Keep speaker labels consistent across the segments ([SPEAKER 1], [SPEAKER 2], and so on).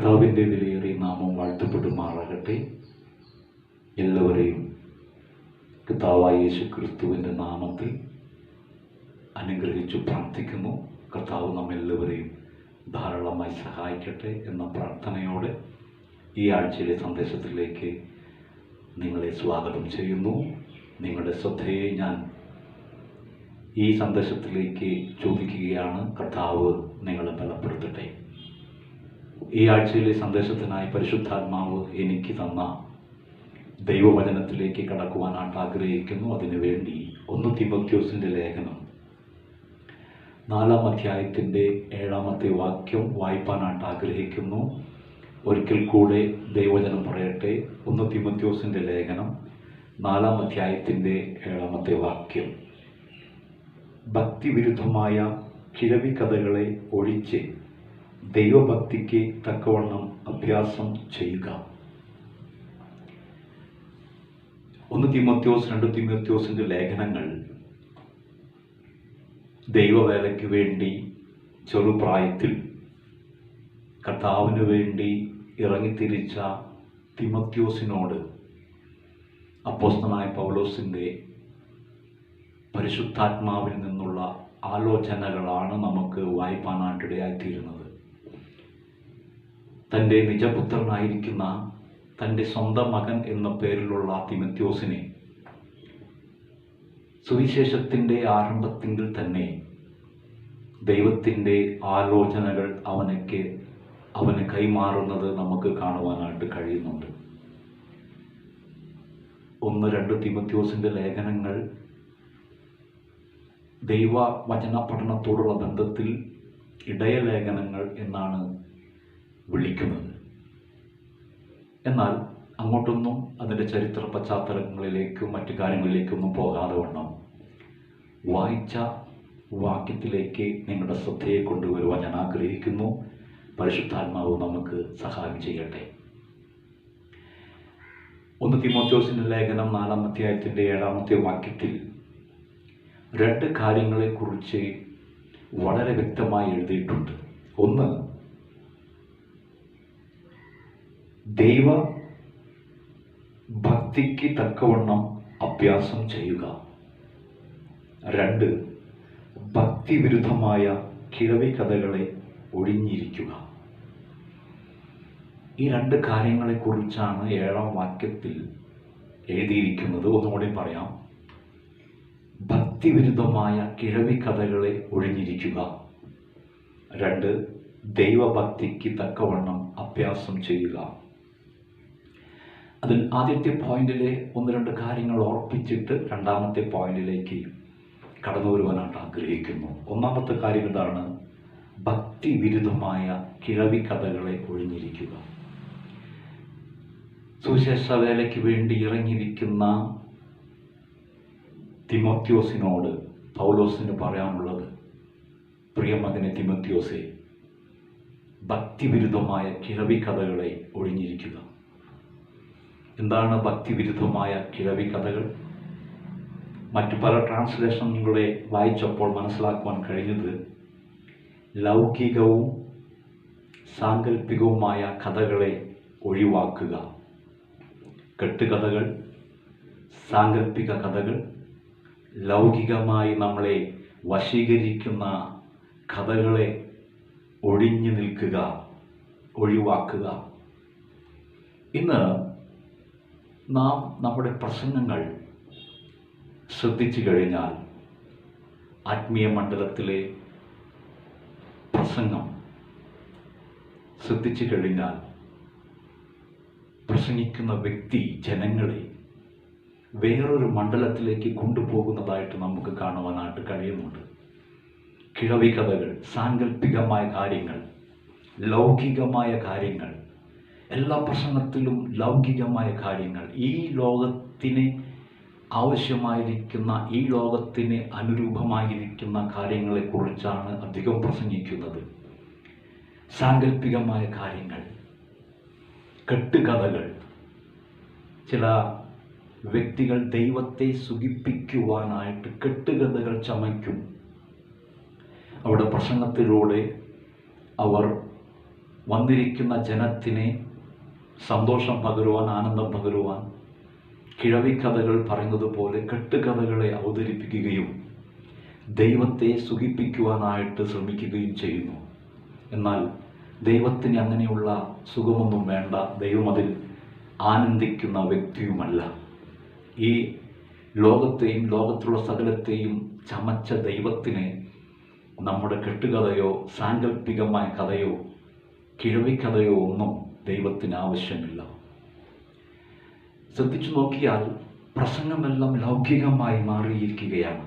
[SPEAKER 1] കർത്താവിൻ്റെ വിലയേറിയ നാമം വാഴ്ത്തപ്പെടുമാറാകട്ടെ. എല്ലാവരെയും കർത്താവായ യേശു ക്രിസ്തുവിൻ്റെ നാമത്തിൽ അനുഗ്രഹിച്ചു പ്രാർത്ഥിക്കുന്നു. കർത്താവ് നമ്മെല്ലാവരെയും ധാരാളമായി സഹായിക്കട്ടെ എന്ന പ്രാർത്ഥനയോടെ ഈ ആഴ്ചയിലെ സന്ദേശത്തിലേക്ക് നിങ്ങളെ സ്വാഗതം ചെയ്യുന്നു. നിങ്ങളുടെ ശ്രദ്ധയെ ഞാൻ ഈ സന്ദേശത്തിലേക്ക് ചോദിക്കുകയാണ്. കർത്താവ് നിങ്ങളെ ബലപ്പെടുത്തട്ടെ. ഈ ആഴ്ചയിലെ സന്ദേശത്തിനായി പരിശുദ്ധാത്മാവ് എനിക്ക് തന്ന ദൈവവചനത്തിലേക്ക് കടക്കുവാനായിട്ട് ആഗ്രഹിക്കുന്നു. അതിനുവേണ്ടി 1 തീമോഥെയോസിൻ്റെ ലേഖനം 4-ാം അധ്യായത്തിൻ്റെ 7-ാമത്തെ വാക്യം വായിപ്പാനായിട്ട് ആഗ്രഹിക്കുന്നു. ഒരിക്കൽ കൂടെ ദൈവവചനം പറയട്ടെ. 1 തീമോഥെയോസിൻ്റെ ലേഖനം 4-ാം അധ്യായത്തിൻ്റെ 7-ാമത്തെ വാക്യം. ഭക്തിവിരുദ്ധമായ കിഴവി കഥകളെ ഒഴിച്ച് ദൈവഭക്തിക്ക് തക്കവണ്ണം അഭ്യാസം ചെയ്യുക. 1 തീമോഥെയോസ് 2 തീമോഥെയോസിൻ്റെ ലേഖനങ്ങൾ ദൈവവേലയ്ക്ക് വേണ്ടി ചെറുപ്രായത്തിൽ കർത്താവിന് വേണ്ടി ഇറങ്ങിത്തിരിച്ച തീമോഥെയോസിനോട് അപ്പോസ്തലനായ പൗലോസിൻ്റെ പരിശുദ്ധാത്മാവിൽ നിന്നുള്ള ആലോചനകളാണ് നമുക്ക് വായിപ്പാനായിട്ടിടയായിത്തീരുന്നത്. തൻ്റെ നിജപുത്രനായിരിക്കുന്ന തൻ്റെ സ്വന്തം മകൻ എന്ന പേരിലുള്ള തീമോഥെയോസിനെ സുവിശേഷത്തിൻ്റെ ആരംഭത്തിൽ തന്നെ ദൈവത്തിൻ്റെ ആലോചനകൾ അവന് കൈമാറുന്നത് നമുക്ക് കാണുവാനായിട്ട് കഴിയുന്നുണ്ട്. 1-2 തീമോഥെയോസിൻ്റെ ലേഖനങ്ങൾ ദൈവവചന പഠനത്തോടുള്ള ബന്ധത്തിൽ ഇടയലേഖനങ്ങൾ എന്നാണ് വിളിക്കുന്നത്. എന്നാൽ അങ്ങോട്ടൊന്നും അതിൻ്റെ ചരിത്ര പശ്ചാത്തലങ്ങളിലേക്കും മറ്റു കാര്യങ്ങളിലേക്കൊന്നും പോകാതെ വണ്ണം വായിച്ച വാക്യത്തിലേക്ക് നിങ്ങളുടെ ശ്രദ്ധയെ കൊണ്ടുവരുവാൻ ഞാൻ ആഗ്രഹിക്കുന്നു. പരിശുദ്ധാത്മാവ് നമുക്ക് സഹായം ചെയ്യട്ടെ. 1 തീമോഥെയോസിൻ്റെ ലേഖനം 4-ാം അധ്യായത്തിൻ്റെ 7-ാമത്തെ വാക്യത്തിൽ 2 കാര്യങ്ങളെക്കുറിച്ച് വളരെ വ്യക്തമായി എഴുതിയിട്ടുണ്ട്. ഒന്ന്, ദൈവ ഭക്തിക്ക് തക്കവണ്ണം അഭ്യാസം ചെയ്യുക. 2, ഭക്തിവിരുദ്ധമായ കിഴവി കഥകളെ ഒഴിഞ്ഞിരിക്കുക. ഈ 2 കാര്യങ്ങളെക്കുറിച്ചാണ് 7-ാം വാക്യത്തിൽ എഴുതിയിരിക്കുന്നത്. ഒന്നുകൂടി പറയാം. ഭക്തിവിരുദ്ധമായ കിഴവി കഥകളെ ഒഴിഞ്ഞിരിക്കുക. 2, ദൈവഭക്തിക്ക് തക്കവണ്ണം അഭ്യാസം ചെയ്യുക. അതിൽ ആദ്യത്തെ പോയിന്റിലെ 1-2 കാര്യങ്ങൾ ഓർപ്പിച്ചിട്ട് 2-ാമത്തെ പോയിന്റിലേക്ക് കടന്നു വരുവാനായിട്ട് ആഗ്രഹിക്കുന്നു. 1-ാമത്തെ കാര്യം ഇതാണ്: ഭക്തിവിരുദ്ധമായ കിഴവി കഥകളെ ഒഴിഞ്ഞിരിക്കുക. സുവിശേഷ വേലയ്ക്ക് വേണ്ടി ഇറങ്ങിയിരിക്കുന്ന തീമോഥെയോസിനോട് പൗലോസിന് പറയാനുള്ളത്, പ്രിയമകനെ തീമോഥെയോസേ, ഭക്തിവിരുദ്ധമായ കിഴവി കഥകളെ ഒഴിഞ്ഞിരിക്കുക. എന്താണ് ഭക്തിവിരുദ്ധമായ കിഴവി കഥകൾ? മറ്റു പല ട്രാൻസ്ലേഷനുകളെ വായിച്ചപ്പോൾ മനസ്സിലാക്കുവാൻ കഴിഞ്ഞത്, ലൗകികവും സാങ്കല്പികവുമായ കഥകളെ ഒഴിവാക്കുക. കെട്ടുകഥകൾ, സാങ്കല്പിക കഥകൾ, ലൗകികമായി നമ്മളെ വശീകരിക്കുന്ന കഥകളെ ഒഴിഞ്ഞു നിൽക്കുക, ഒഴിവാക്കുക. ഇന്ന് നാം നമ്മുടെ പ്രസംഗങ്ങൾ ശ്രദ്ധിച്ചു കഴിഞ്ഞാൽ, ആത്മീയ മണ്ഡലത്തിലെ പ്രസംഗം ശ്രദ്ധിച്ചു കഴിഞ്ഞാൽ, പ്രസംഗിക്കുന്ന വ്യക്തി ജനങ്ങളെ വേറൊരു മണ്ഡലത്തിലേക്ക് കൊണ്ടുപോകുന്നതായിട്ട് നമുക്ക് കാണുവാനായിട്ട് കഴിയുന്നുണ്ട്. കിഴവി കഥകൾ, സാങ്കല്പികമായ കാര്യങ്ങൾ, ലൗകികമായ കാര്യങ്ങൾ, എല്ലാ പ്രസംഗത്തിലും ലൗകികമായ കാര്യങ്ങൾ, ഈ ലോകത്തിന് ആവശ്യമായിരിക്കുന്ന, ഈ ലോകത്തിന് അനുരൂപമായിരിക്കുന്ന കാര്യങ്ങളെക്കുറിച്ചാണ് അധികം പ്രസംഗിക്കുന്നത്. സാങ്കല്പികമായ കാര്യങ്ങൾ, കെട്ടുകഥകൾ. ചില വ്യക്തികൾ ദൈവത്തെ സുഖിപ്പിക്കുവാനായിട്ട് കെട്ടുകഥകൾ ചമയ്ക്കും. അവരുടെ പ്രസംഗത്തിലൂടെ അവർ വന്നിരിക്കുന്ന ജനത്തിന് സന്തോഷം പകരുവാൻ, ആനന്ദം പകരുവാൻ കിഴവിക്കഥകൾ പറയുന്നത് പോലെ കെട്ടുകഥകളെ അവതരിപ്പിക്കുകയും ദൈവത്തെ സുഖിപ്പിക്കുവാനായിട്ട് ശ്രമിക്കുകയും ചെയ്യുന്നു. എന്നാൽ ദൈവത്തിന് അങ്ങനെയുള്ള സുഖമൊന്നും വേണ്ട. ദൈവം അതിൽ ആനന്ദിക്കുന്ന വ്യക്തിയുമല്ല. ഈ ലോകത്തെയും ലോകത്തിലുള്ള സകലത്തെയും ചമച്ച ദൈവത്തിന് നമ്മുടെ കെട്ടുകഥയോ സാങ്കല്പികമായ കഥയോ കിഴവിക്കഥയോ ഒന്നും ദൈവത്തിന് ആവശ്യമില്ല. ശ്രദ്ധിച്ചു നോക്കിയാൽ പ്രസംഗമെല്ലാം ലൗകികമായി മാറിയിരിക്കുകയാണ്.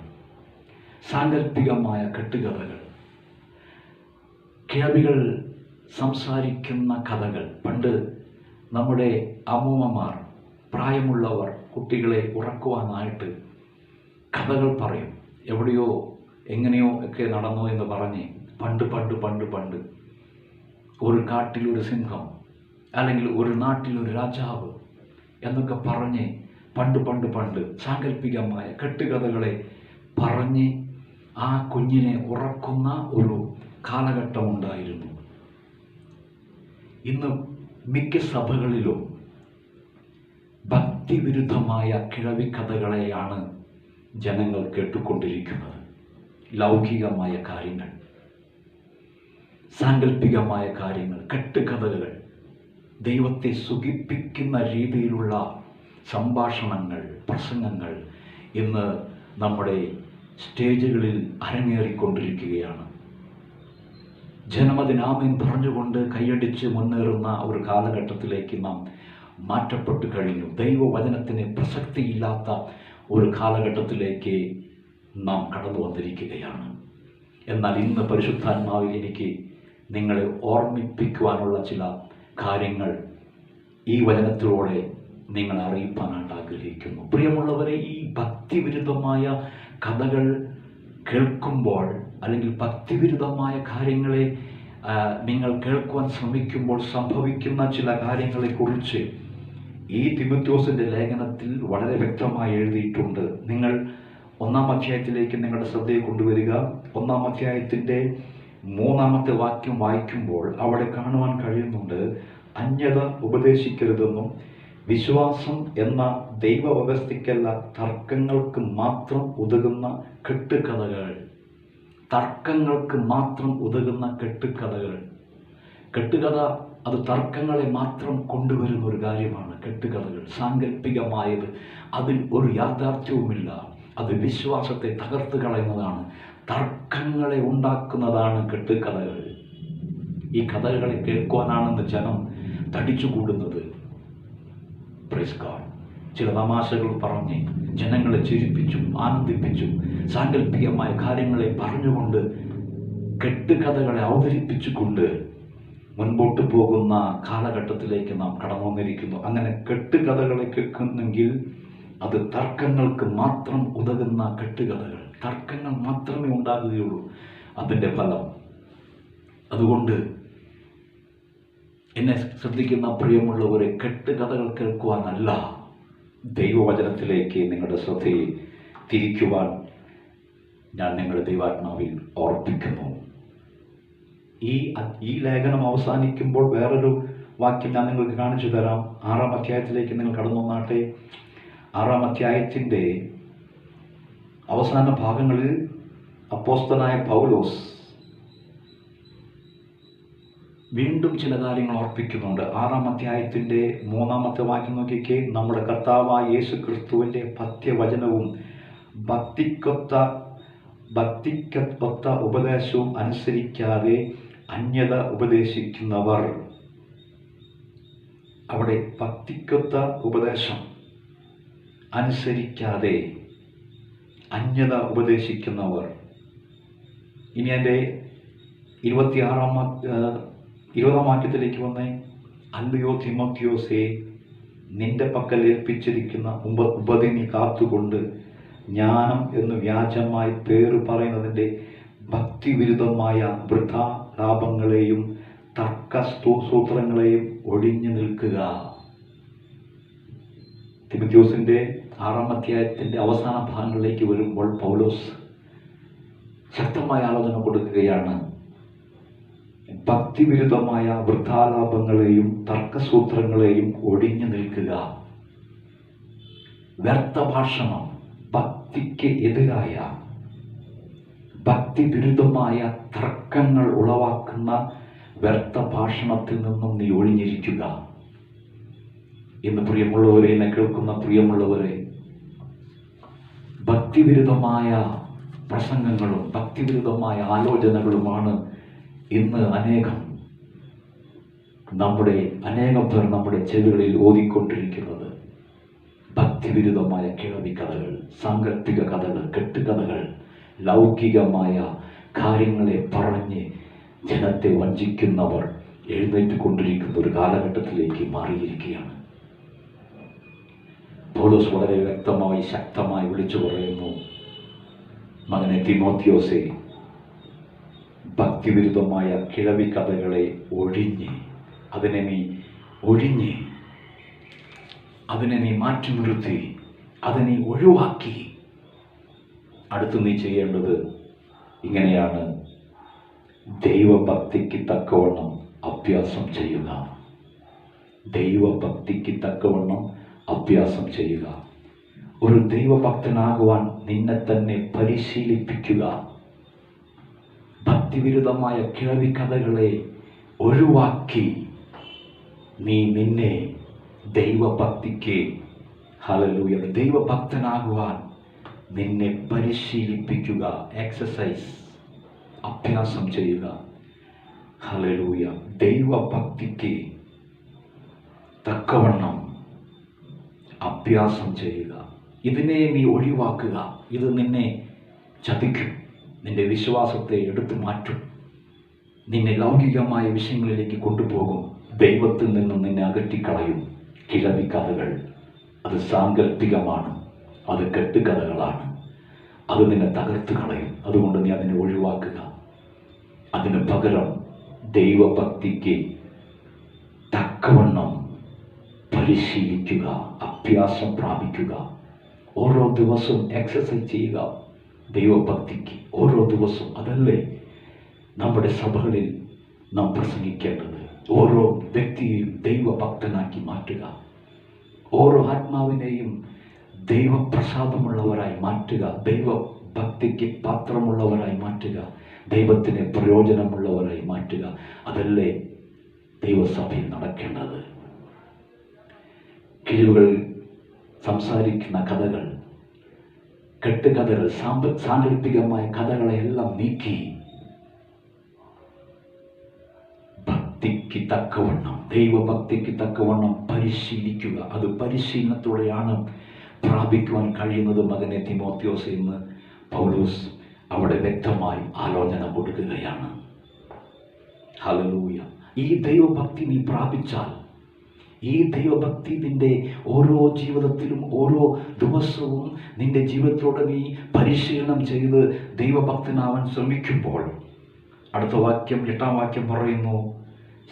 [SPEAKER 1] സാങ്കല്പികമായ കെട്ടുകഥകൾ, കിഴവികൾ സംസാരിക്കുന്ന കഥകൾ. പണ്ട് നമ്മുടെ അമ്മൂമ്മമാർ, പ്രായമുള്ളവർ കുട്ടികളെ ഉറക്കുവാനായിട്ട് കഥകൾ പറയും. എവിടെയോ എങ്ങനെയോ ഒക്കെ നടന്നു എന്ന് പറഞ്ഞ് പണ്ട് പണ്ട് പണ്ട് പണ്ട് ഒരു കാട്ടിലൊരു സിംഹം, അല്ലെങ്കിൽ ഒരു നാട്ടിലൊരു രാജാവ് എന്നൊക്കെ പറഞ്ഞ് പണ്ട് പണ്ട് പണ്ട് സാങ്കല്പികമായ കെട്ടുകഥകളെ പറഞ്ഞ് ആ കുഞ്ഞിനെ ഉറക്കുന്ന ഒരു കാലഘട്ടമുണ്ടായിരുന്നു. ഇന്ന് മിക്ക സഭകളിലും ഭക്തിവിരുദ്ധമായ കിഴവിക്കഥകളെയാണ് ജനങ്ങൾ കേട്ടുകൊണ്ടിരിക്കുന്നത്. ലൗകികമായ കാര്യങ്ങൾ, സാങ്കല്പികമായ കാര്യങ്ങൾ, കെട്ടുകഥകൾ, ദൈവത്തെ സുഖിപ്പിക്കുന്ന രീതിയിലുള്ള സംഭാഷണങ്ങൾ, പ്രസംഗങ്ങൾ ഇന്ന് നമ്മുടെ സ്റ്റേജുകളിൽ അരങ്ങേറിക്കൊണ്ടിരിക്കുകയാണ്. ജനമതിനാമേൻ പറഞ്ഞുകൊണ്ട് കൈയടിച്ച് മുന്നേറുന്ന ഒരു കാലഘട്ടത്തിലേക്ക് നാം മാറ്റപ്പെട്ടു കഴിഞ്ഞു. ദൈവവചനത്തിന് പ്രസക്തിയില്ലാത്ത ഒരു കാലഘട്ടത്തിലേക്ക് നാം കടന്നു വന്നിരിക്കുകയാണ്. എന്നാൽ ഇന്ന് പരിശുദ്ധാത്മാവിൽ എനിക്ക് നിങ്ങളെ ഓർമ്മിപ്പിക്കുവാനുള്ള ചില കാര്യങ്ങൾ ഈ വചനത്തിലൂടെ നിങ്ങളെ അറിയിപ്പാനായിട്ട് ആഗ്രഹിക്കുന്നു. പ്രിയമുള്ളവരെ, ഈ ഭക്തിവിരുദ്ധമായ കഥകൾ കേൾക്കുമ്പോൾ, അല്ലെങ്കിൽ ഭക്തിവിരുദ്ധമായ കാര്യങ്ങളെ നിങ്ങൾ കേൾക്കുവാൻ ശ്രമിക്കുമ്പോൾ സംഭവിക്കുന്ന ചില കാര്യങ്ങളെക്കുറിച്ച് ഈ തിമോഥെയോസിൻ്റെ ലേഖനത്തിൽ വളരെ വ്യക്തമായി എഴുതിയിട്ടുണ്ട്. നിങ്ങൾ 1-ാം അധ്യായത്തിലേക്ക് നിങ്ങളുടെ ശ്രദ്ധയെ കൊണ്ടുവരിക. 1-ാം അധ്യായത്തിൻ്റെ 3-ാമത്തെ വാക്യം വായിക്കുമ്പോൾ അവിടെ കാണുവാൻ കഴിയുന്നുണ്ട്, അന്യത ഉപദേശിക്കരുതെന്നും വിശ്വാസം എന്ന ദൈവവ്യവസ്ഥയ്ക്കല്ല തർക്കങ്ങൾക്ക് മാത്രം ഉതകുന്ന കെട്ടുകഥകൾ. തർക്കങ്ങൾക്ക് മാത്രം ഉതകുന്ന കെട്ടുകഥകൾ. കെട്ടുകഥ അത് തർക്കങ്ങളെ മാത്രം കൊണ്ടുവരുന്ന ഒരു കാര്യമാണ്. കെട്ടുകഥകൾ സാങ്കല്പികമായത്, അതിൽ ഒരു യാഥാർത്ഥ്യവുമില്ല. അത് വിശ്വാസത്തെ തകർത്ത് കളയുന്നതാണ്. തർക്കങ്ങളെ ഉണ്ടാക്കുന്നതാണ് കെട്ടുകഥകൾ. ഈ കഥകളെ കേൾക്കുവാനാണെന്ന് ജനം തടിച്ചുകൂടുന്നത്. Praise God. ചില തമാശകൾ പറഞ്ഞ് ജനങ്ങളെ ചിരിപ്പിച്ചും ആനന്ദിപ്പിച്ചും സാങ്കല്പികമായ കാര്യങ്ങളെ പറഞ്ഞുകൊണ്ട് കെട്ടുകഥകളെ അവതരിപ്പിച്ചുകൊണ്ട് മുൻപോട്ട് പോകുന്ന കാലഘട്ടത്തിലേക്ക് നാം കടന്നു വന്നിരിക്കുന്നു. അങ്ങനെ കെട്ടുകഥകളെ കേൾക്കുന്നെങ്കിൽ അത് തർക്കങ്ങൾക്ക് മാത്രം ഉതകുന്ന കെട്ടുകഥകൾ. തർക്കങ്ങൾ മാത്രമേ ഉണ്ടാകുകയുള്ളൂ അതിൻ്റെ ഫലം. അതുകൊണ്ട് എന്നെ ശ്രദ്ധിക്കുന്ന പ്രിയമുള്ളവരെ, കെട്ടുകഥകൾ കേൾക്കുവാനല്ല, ദൈവവചനത്തിലേക്ക് നിങ്ങളുടെ ശ്രദ്ധയെ തിരിക്കുവാൻ ഞാൻ നിങ്ങളുടെ ദൈവാത്മാവിൽ ഓർപ്പിക്കുന്നു. ഈ ലേഖനം അവസാനിക്കുമ്പോൾ വേറൊരു വാക്യം ഞാൻ നിങ്ങൾക്ക് കാണിച്ചു തരാം. 6-ാം അധ്യായത്തിലേക്ക് നിങ്ങൾ കടന്നു വന്നാട്ടെ. 6-ാം അധ്യായത്തിൻ്റെ അവസാന ഭാഗങ്ങളിൽ അപ്പോസ്തലനായ പൗലോസ് വീണ്ടും ചില കാര്യങ്ങൾ ഓർപ്പിക്കുന്നുണ്ട്. 6-ാം അധ്യായത്തിൻ്റെ 3-ാമത്തെ വാക്യം നോക്കിക്കേ. നമ്മുടെ കർത്താവായ യേശു ക്രിസ്തുവിൻ്റെ പഥ്യവചനവും ഭക്തിക്കൊത്ത ഉപദേശവും അനുസരിക്കാതെ അന്യത ഉപദേശിക്കുന്നവർ. അവിടെ ഭക്തിക്കൊത്ത ഉപദേശം അനുസരിക്കാതെ അന്യത ഉപദേശിക്കുന്നവർ. ഇനി എൻ്റെ 20-ാം വാക്യത്തിലേക്ക് വന്നേ. അല്ലയോ തിമോഥെയോസേ, നിന്റെ പക്കൽ ഏൽപ്പിച്ചിരിക്കുന്ന ഉപതി നീ കാത്തുകൊണ്ട് ജ്ഞാനം എന്ന് വ്യാജമായി പേര് പറയുന്നതിൻ്റെ ഭക്തിവിരുദ്ധമായ വൃഥാലാപങ്ങളെയും തർക്കസൂത്രങ്ങളെയും ഒഴിഞ്ഞു നിൽക്കുക. തിമോഥെയോസിൻ്റെ 6-ാം അധ്യായത്തിൻ്റെ അവസാന ഭാഗങ്ങളിലേക്ക് വരുമ്പോൾ പൗലോസ് ശക്തമായ ആലോചന കൊടുക്കുകയാണ്. ഭക്തിവിരുദ്ധമായ വൃദ്ധാലാപങ്ങളെയും തർക്കസൂത്രങ്ങളെയും ഒഴിഞ്ഞു നിൽക്കുക. വ്യർത്ഥ ഭാഷണം, ഭക്തിക്ക് എതിരായ ഭക്തിവിരുദ്ധമായ തർക്കങ്ങൾ ഉളവാക്കുന്ന വ്യർത്ഥ ഭാഷണത്തിൽ നിന്നും നീ ഒഴിഞ്ഞിരിക്കുക. ഇന്ന് പ്രിയമുള്ളവരെ, എന്നെ കേൾക്കുന്ന പ്രിയമുള്ളവരെ, ഭക്തിവിരുദ്ധമായ പ്രസംഗങ്ങളും ഭക്തിവിരുദ്ധമായ ആലോചനകളുമാണ് ഇന്ന് അനേകം പേർ നമ്മുടെ ചെവികളിൽ ഓതിക്കൊണ്ടിരിക്കുന്നത്. ഭക്തിവിരുദ്ധമായ കിഴവിക്കഥകൾ, സാങ്കല്പിക കഥകൾ, കെട്ടുകഥകൾ, ലൗകികമായ കാര്യങ്ങളെ പറഞ്ഞ് ജനത്തെ വഞ്ചിക്കുന്നവർ എഴുന്നേറ്റുകൊണ്ടിരിക്കുന്ന ഒരു കാലഘട്ടത്തിലേക്ക് മാറിയിരിക്കുകയാണ്. പൗലോസ് വളരെ വ്യക്തമായി ശക്തമായി വിളിച്ചു പറയുന്നു, മകനെ തിമോത്തിയോസേ, ഭക്തിവിരുദ്ധമായ കിഴവിക്കഥകളെ ഒഴിഞ്ഞ്, അതിനെ നീ മാറ്റി നിർത്തി, അതിനെ ഒഴിവാക്കി അടുത്ത് നീ ചെയ്യേണ്ടത് ഇങ്ങനെയാണ്: ദൈവഭക്തിക്ക് തക്കവണ്ണം അഭ്യാസം ചെയ്യുക. ദൈവഭക്തിക്ക് തക്കവണ്ണം അഭ്യാസം ചെയ്യുക. ഒരു ദൈവഭക്തനാകുവാൻ നിന്നെ തന്നെ പരിശീലിപ്പിക്കുക. ഭക്തിവിരുദ്ധമായ കിഴവിക്കഥകളെ ഒഴിവാക്കി നിന്നെ ദൈവഭക്തിക്ക്, ഹല്ലേലൂയ, ദൈവഭക്തനാകുവാൻ നിന്നെ പരിശീലിപ്പിക്കുക. എക്സസൈസ്, അഭ്യാസം ചെയ്യുക. ഹല്ലേലൂയ. ദൈവഭക്തിക്ക് തക്കവണ്ണം അഭ്യാസം ചെയ്യുക. ഇതിനെ നീ ഒഴിവാക്കുക. ഇത് നിന്നെ ചതിക്കും, നിന്റെ വിശ്വാസത്തെ എടുത്തു മാറ്റും, നിന്നെ ലൗകികമായ വിഷയങ്ങളിലേക്ക് കൊണ്ടുപോകും, ദൈവത്തിൽ നിന്നും നിന്നെ അകറ്റിക്കളയും. കിഴവിക്കഥകൾ അത് സാങ്കല്പികമാണ്, അത് കെട്ടുകഥകളാണ്, അത് നിന്നെ തകർത്ത് കളയും. അതുകൊണ്ട് നീ അതിനെ ഒഴിവാക്കുക. അതിന് പകരം ദൈവഭക്തിക്ക് തക്കവണ്ണം പരിശീലിക്കുക, അഭ്യാസം പ്രാപിക്കുക. ഓരോ ദിവസവും എക്സസൈസ് ചെയ്യുക ദൈവഭക്തിക്ക്. ഓരോ ദിവസവും. അതല്ലേ നമ്മുടെ സഭകളിൽ നാം പ്രസംഗിക്കേണ്ടത്. ഓരോ വ്യക്തിയെയും ദൈവഭക്തനാക്കി മാറ്റുക. ഓരോ ആത്മാവിനെയും ദൈവപ്രസാദമുള്ളവരായി മാറ്റുക. ദൈവഭക്തിക്ക് പാത്രമുള്ളവരായി മാറ്റുക. ദൈവത്തിന് പ്രയോജനമുള്ളവരായി മാറ്റുക. അതല്ലേ ദൈവസഭയിൽ നടക്കേണ്ടത്. കിഴിവുകൾ സംസാരിക്കുന്ന കഥകൾ, കെട്ടുകഥകൾ, സാങ്കല്പികമായ കഥകളെല്ലാം നീക്കി ഭക്തിക്ക് തക്കവണ്ണം, ദൈവഭക്തിക്ക് തക്കവണ്ണം പരിശീലിക്കുക. അത് പരിശീലനത്തോടെയാണ് പ്രാപിക്കുവാൻ കഴിയുന്നത്. മകനെ തിമോത്തിയോസേ എന്ന് പൗലോസ് അവിടെ വ്യക്തമായി ആലോചന കൊടുക്കുകയാണ്. ഹല്ലേലൂയ. ഈ ദൈവഭക്തി നീ പ്രാപിച്ചാൽ, ഈ ദൈവഭക്തി നിന്റെ ഓരോ ജീവിതത്തിലും ഓരോ ദിവസവും നിന്റെ ജീവിതത്തോടെ നീ പരിശീലനം ചെയ്ത് ദൈവഭക്തനാവാൻ ശ്രമിക്കുമ്പോൾ, അടുത്ത വാക്യം, 8-ാം വാക്യം പറയുന്നു,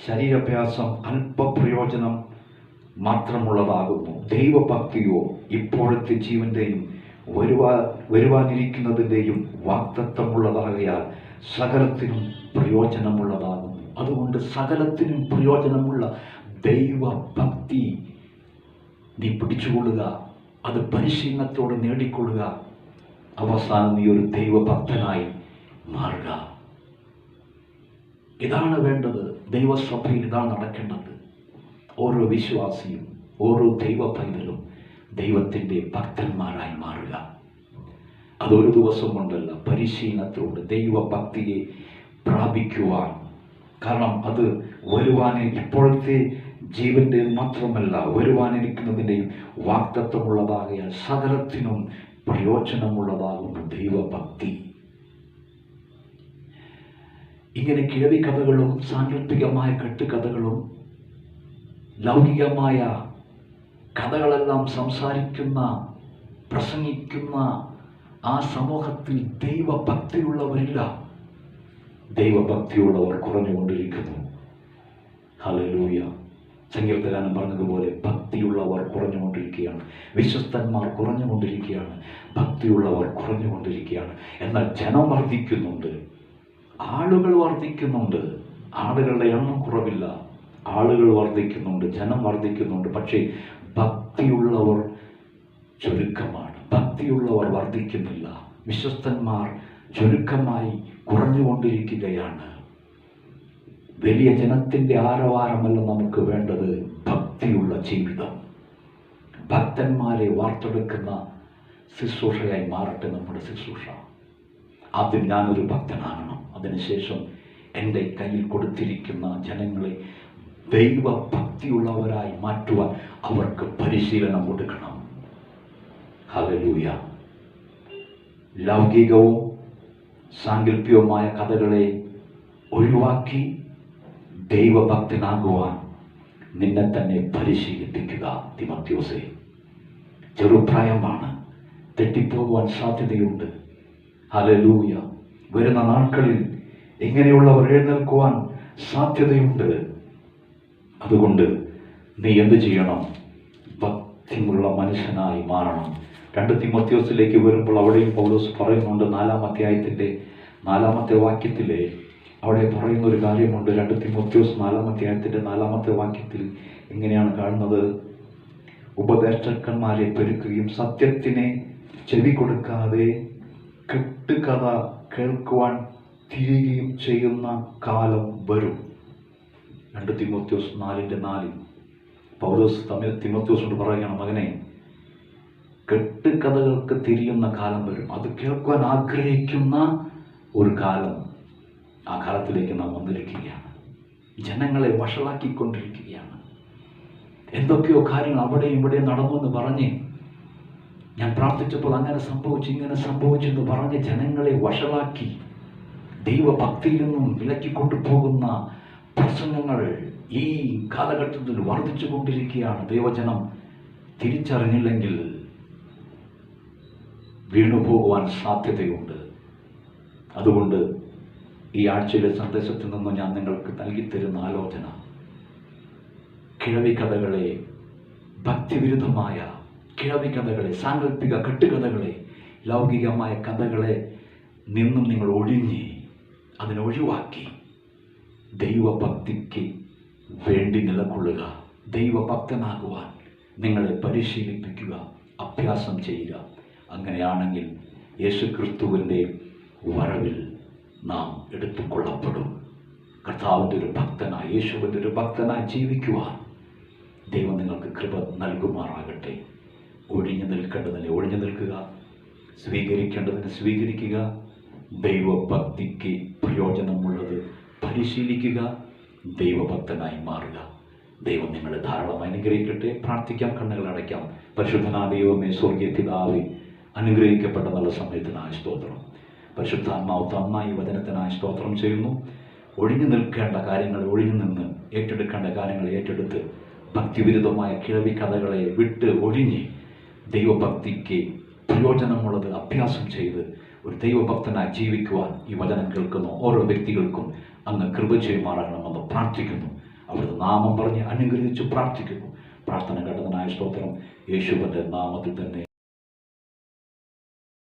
[SPEAKER 1] ശരീരാഭ്യാസം അല്പപ്രയോജനം മാത്രമുള്ളതാകുന്നു, ദൈവഭക്തിയോ ഇപ്പോഴത്തെ ജീവന്റെയും വരുവാനിരിക്കുന്നതിൻ്റെയും വാഗ്ദത്തമുള്ളതാകയാൽ സകലത്തിനും പ്രയോജനമുള്ളതാകുന്നു. അതുകൊണ്ട് സകലത്തിനും പ്രയോജനമുള്ള ദൈവഭക്തി നീ പിടിച്ചുകൊള്ളുക. അത് പരിശീലനത്തോടെ നേടിക്കൊള്ളുക. അവസാനം നീ ഒരു ദൈവഭക്തനായി മാറുക. ഇതാണ് വേണ്ടത്. ദൈവസഭയിൽ ഇതാണ് നടക്കേണ്ടത്. ഓരോ വിശ്വാസിയും ഓരോ ദൈവ പൈതലും ദൈവത്തിൻ്റെ ഭക്തന്മാരായി മാറുക. അതൊരു ദിവസം കൊണ്ടല്ല, പരിശീലനത്തോട് ദൈവഭക്തിയെ പ്രാപിക്കുവാൻ. കാരണം അത് ഇപ്പോഴത്തെ ജീവന്റെ മാത്രമല്ല, വരുവാനിരിക്കുന്നതിൻ്റെയും വാഗ്ദത്തമുള്ളതാകയാൽ സകലത്തിനും പ്രയോജനമുള്ളതാകുന്നു ദൈവഭക്തി. ഇങ്ങനെ കിഴവിക്കഥകളും സാങ്കല്പികമായ കെട്ടുകഥകളും ലൗകികമായ കഥകളെല്ലാം സംസാരിക്കുന്ന, പ്രസംഗിക്കുന്ന ആ സമൂഹത്തിൽ ദൈവഭക്തിയുള്ളവരില്ല. ദൈവഭക്തിയുള്ളവർ കുറഞ്ഞുകൊണ്ടിരിക്കുന്നു. ഹല്ലേലൂയ. സങ്കീർത്തനം പറഞ്ഞതുപോലെ ഭക്തിയുള്ളവർ കുറഞ്ഞുകൊണ്ടിരിക്കുകയാണ്. വിശ്വസ്തന്മാർ കുറഞ്ഞുകൊണ്ടിരിക്കുകയാണ്. ഭക്തിയുള്ളവർ കുറഞ്ഞുകൊണ്ടിരിക്കുകയാണ്. എന്നാൽ ജനം വർദ്ധിക്കുന്നുണ്ട്, ആളുകൾ വർദ്ധിക്കുന്നുണ്ട്. ആളുകളുടെ എണ്ണം കുറവില്ല, ആളുകൾ വർദ്ധിക്കുന്നുണ്ട്, ജനം വർദ്ധിക്കുന്നുണ്ട്. പക്ഷേ ഭക്തിയുള്ളവർ ചുരുക്കമാണ്, ഭക്തിയുള്ളവർ വർദ്ധിക്കുന്നില്ല. വിശ്വസ്തന്മാർ ചുരുക്കമായി കുറഞ്ഞുകൊണ്ടിരിക്കുകയാണ്. വലിയ ജനത്തിൻ്റെ ആരവാരമല്ല നമുക്ക് വേണ്ടത്, ഭക്തിയുള്ള ജീവിതം. ഭക്തന്മാരെ വാർത്തെടുക്കുന്ന ശുശ്രൂഷയായി മാറട്ടെ നമ്മുടെ ശുശ്രൂഷ. ആദ്യം ഞാനൊരു ഭക്തനാകണം, അതിനുശേഷം എൻ്റെ കയ്യിൽ കൊടുത്തിരിക്കുന്ന ജനങ്ങളെ ദൈവഭക്തിയുള്ളവരായി മാറ്റുവാൻ അവർക്ക് പരിശീലനം കൊടുക്കണം. ഹല്ലേലൂയ. ലൗകികവും സാങ്കല്പികവുമായ കഥകളെ ഒഴിവാക്കി ദൈവഭക്തനാകുവാൻ നിന്നെ തന്നെ പരിശീലിപ്പിക്കുക. തിമോത്തിയോസേ, ചെറുപ്രായമാണ്, തെറ്റിപ്പോകുവാൻ സാധ്യതയുണ്ട്. ഹല്ലേലൂയ. വരുന്ന നാட்களிൽ ഇങ്ങനെയുള്ളവർ എഴുന്നേൽക്കുവാൻ സാധ്യതയുണ്ട്. അതുകൊണ്ട് നീ എന്ത് ചെയ്യണം? ഭക്തിയുള്ള മനുഷ്യനായി മാറണം. 2 തിമോത്തിയോസിലേക്ക് വരുമ്പോൾ അവിടെയും പൗലോസ് പറയുന്നുണ്ട്, 4-ാം അധ്യായത്തിൻ്റെ 4-ാമത്തെ വാക്യത്തിൽ അവിടെ പറയുന്നൊരു കാര്യമുണ്ട്. 2 തിമോത്തിയോസ് 4-ാം അധ്യായത്തിൻ്റെ 4-ാമത്തെ വാക്യത്തിൽ ഇങ്ങനെയാണ് കാണുന്നത്: ഉപദേഷ്ടാക്കന്മാരെ പെരുക്കുകയും സത്യത്തിനെ ചെവി കൊടുക്കാതെ കെട്ടുകഥ കേൾക്കുവാൻ തിരികുകയും ചെയ്യുന്ന കാലം വരും. 2 തിമോത്തിയോസ് 4:4 പൗലോസ് തിമോത്തിയോസിനോട് പറയുകയാണ്, മകനെ, കെട്ടുകഥകൾക്ക് തിരിയുന്ന കാലം വരും. അത് കേൾക്കുവാൻ ആഗ്രഹിക്കുന്ന ഒരു കാലം, ആ കാലത്തിലേക്ക് നാം വന്നിരിക്കുകയാണ്. ജനങ്ങളെ വഷളാക്കിക്കൊണ്ടിരിക്കുകയാണ്. എന്തൊക്കെയോ കാര്യങ്ങൾ അവിടെയും ഇവിടെയും നടന്നു എന്ന് പറഞ്ഞ്, ഞാൻ പ്രാർത്ഥിച്ചപ്പോൾ അങ്ങനെ സംഭവിച്ചു, ഇങ്ങനെ സംഭവിച്ചെന്ന് പറഞ്ഞ് ജനങ്ങളെ വഷളാക്കി ദൈവഭക്തിയിൽ നിന്നും വിലക്കിക്കൊണ്ടു പോകുന്ന പ്രസംഗങ്ങൾ ഈ കാലഘട്ടത്തിൽ വർദ്ധിച്ചു കൊണ്ടിരിക്കുകയാണ്. ദൈവജനം തിരിച്ചറിഞ്ഞില്ലെങ്കിൽ വീണുപോകുവാൻ സാധ്യതയുണ്ട്. അതുകൊണ്ട് ഈ ആഴ്ചയിലെ സന്ദേശത്തിൽ നിന്ന് ഞാൻ നിങ്ങൾക്ക് നൽകിത്തരുന്ന ആലോചന, കിഴവി കഥകളെ, ഭക്തിവിരുദ്ധമായ കിഴവി കഥകളെ, സാങ്കല്പിക കെട്ടുകഥകളെ, ലൗകികമായ കഥകളെ നിന്നും നിങ്ങൾ ഒഴിഞ്ഞ് അതിനൊഴിവാക്കി ദൈവഭക്തിക്ക് വേണ്ടി നിലകൊള്ളുക. ദൈവഭക്തനാകുവാൻ നിങ്ങളെ പരിശീലിപ്പിക്കുക, അഭ്യാസം ചെയ്യുക. അങ്ങനെയാണെങ്കിൽ യേശുക്രിസ്തുവിൻ്റെ വരവിൽ നാം എടുത്തുകൊള്ളപ്പെടും. കർത്താവിൻ്റെ ഒരു ഭക്തനായി, യേശുവിൻ്റെ ഒരു ഭക്തനായി ജീവിക്കുവാൻ ദൈവം നിങ്ങൾക്ക് കൃപ നൽകുമാറാകട്ടെ. ഒഴിഞ്ഞു നിൽക്കേണ്ടതിനെ ഒഴിഞ്ഞു നിൽക്കുക, സ്വീകരിക്കേണ്ടതിനെ സ്വീകരിക്കുക, ദൈവഭക്തിക്ക് പ്രയോജനമുള്ളത് പരിശീലിക്കുക, ദൈവഭക്തനായി മാറുക. ദൈവം നിങ്ങളെ ധാരാളമായി അനുഗ്രഹിക്കട്ടെ. പ്രാർത്ഥിക്കാം, കണ്ണുകൾ അടയ്ക്കാം. പരിശുദ്ധനായ ദൈവമേ, സ്വർഗീയ പിതാവേ, അനുഗ്രഹിക്കപ്പെട്ട നല്ല സമയത്തിനായ സ്തോത്രം. പരിശുദ്ധാത്മാവ് തന്ന ഈ വചനത്തിനായി സ്തോത്രം ചെയ്യുന്നു. ഒഴിഞ്ഞു നിൽക്കേണ്ട കാര്യങ്ങൾ ഒഴിഞ്ഞു നിന്ന് ഏറ്റെടുക്കേണ്ട കാര്യങ്ങൾ ഏറ്റെടുത്ത് ഭക്തിവിരുദ്ധമായ കിഴവി കഥകളെ വിട്ട് ഒഴിഞ്ഞ് ദൈവഭക്തിക്ക് പ്രയോജനമുള്ളത് അഭ്യാസം ചെയ്ത് ഒരു ദൈവഭക്തനായി ജീവിക്കുവാൻ ഈ വചനം കേൾക്കുന്ന ഓരോ വ്യക്തികൾക്കും അങ്ങ് കൃപ ചെയ്യുമാറാകണമെന്ന് പ്രാർത്ഥിക്കുന്നു. അവിടുത്തെ നാമം പറഞ്ഞ് അനുഗ്രഹിച്ച് പ്രാർത്ഥിക്കുന്നു. പ്രാർത്ഥന കേട്ടതിനായ സ്തോത്രം. യേശുവിൻ്റെ നാമത്തിൽ തന്നെ.